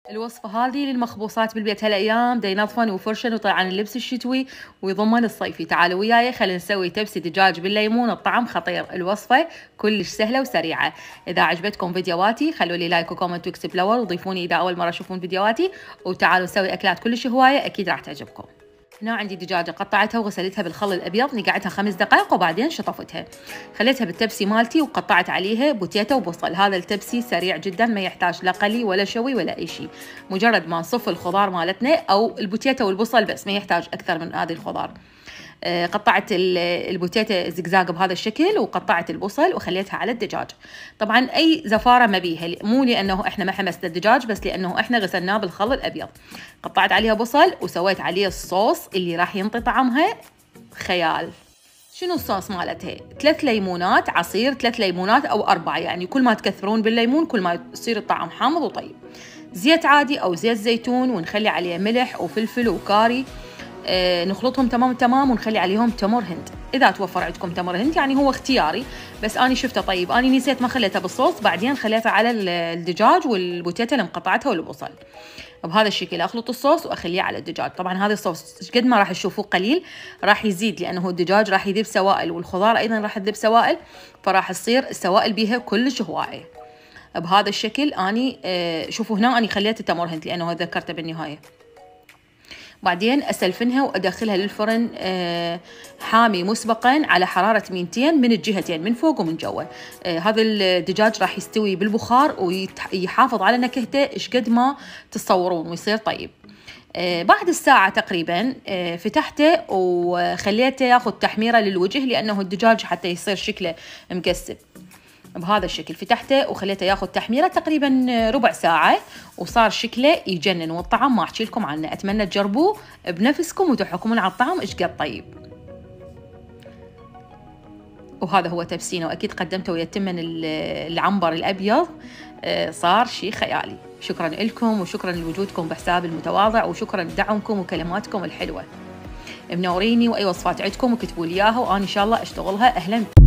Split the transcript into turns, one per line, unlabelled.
الوصفة هذه للمخبوصات بالبيت هالأيام دا ينظفن وفرشن وطلعن اللبس الشتوي ويضمن الصيفي. تعالوا وياي خلينا نسوي تبسي دجاج بالليمون، الطعم خطير. الوصفة كلش سهلة وسريعة. إذا عجبتكم فيديوهاتي خلوا لي لايك وكومنت واكسبلور وضيفوني إذا أول مرة تشوفون فيديوهاتي، وتعالوا نسوي أكلات كلش هواية أكيد راح تعجبكم. هنا عندي دجاجة قطعتها وغسلتها بالخل الأبيض، نقعتها 5 دقائق وبعدين شطفتها. خليتها بالتبسي مالتي وقطعت عليها بوتيتا وبصل. هذا التبسي سريع جدا، ما يحتاج لا قلي ولا شوي ولا أي شيء. مجرد ما نصف الخضار مالتنا أو البوتيتا والبصل بس، ما يحتاج أكثر من هذه الخضار. قطعت البوتيتا زقزاق بهذا الشكل، وقطعت البصل وخليتها على الدجاج. طبعا اي زفاره ما بيها، مو لانه احنا ما حمسنا الدجاج، بس لانه احنا غسلناه بالخل الابيض. قطعت عليها بصل وسويت عليه الصوص اللي راح ينطي طعمها خيال. شنو الصوص مالتها؟ 3 ليمونات عصير، 3 ليمونات او 4، يعني كل ما تكثرون بالليمون كل ما يصير الطعم حامض وطيب. زيت عادي او زيت زيتون، ونخلي عليه ملح وفلفل وكاري. نخلطهم تمام ونخلي عليهم تمر هند. اذا توفر عندكم تمر هند يعني هو اختياري، بس اني شفته طيب. اني نسيت ما خليته بالصوص، بعدين خليته على الدجاج والبوتيتا اللي مقطعتها والبصل. بهذا الشكل اخلط الصوص واخليه على الدجاج. طبعا هذا الصوص قد ما راح تشوفوه قليل راح يزيد، لانه الدجاج راح يذيب سوائل والخضار ايضا راح تذيب سوائل، فراح تصير السوائل بيها كلش هوايه. بهذا الشكل اني شوفوا هنا اني خليت التمر هند لانه ذكرته بالنهايه. بعدين أسلفنها وأدخلها للفرن حامي مسبقا على حرارة 200 من الجهتين، من فوق ومن جوا. هذا الدجاج راح يستوي بالبخار ويحافظ على نكهته إيش قد ما تتصورون ويصير طيب. بعد الساعة تقريبا فتحته وخليته ياخذ تحميرة للوجه، لأنه الدجاج حتى يصير شكله مكسب. بهذا الشكل فتحته وخليته ياخذ تحميره تقريبا ربع ساعه، وصار شكله يجنن، والطعم ما احكي لكم عنه. اتمنى تجربوه بنفسكم وتحكمون على الطعم ايش قد طيب. وهذا هو تبسينه، واكيد قدمته ويا التمن العنبر الابيض. صار شيء خيالي. شكرا لكم وشكرا لوجودكم بحساب المتواضع، وشكرا لدعمكم وكلماتكم الحلوه. منوريني، واي وصفات عندكم وكتبوا لي اياها وانا ان شاء الله اشتغلها. اهلا.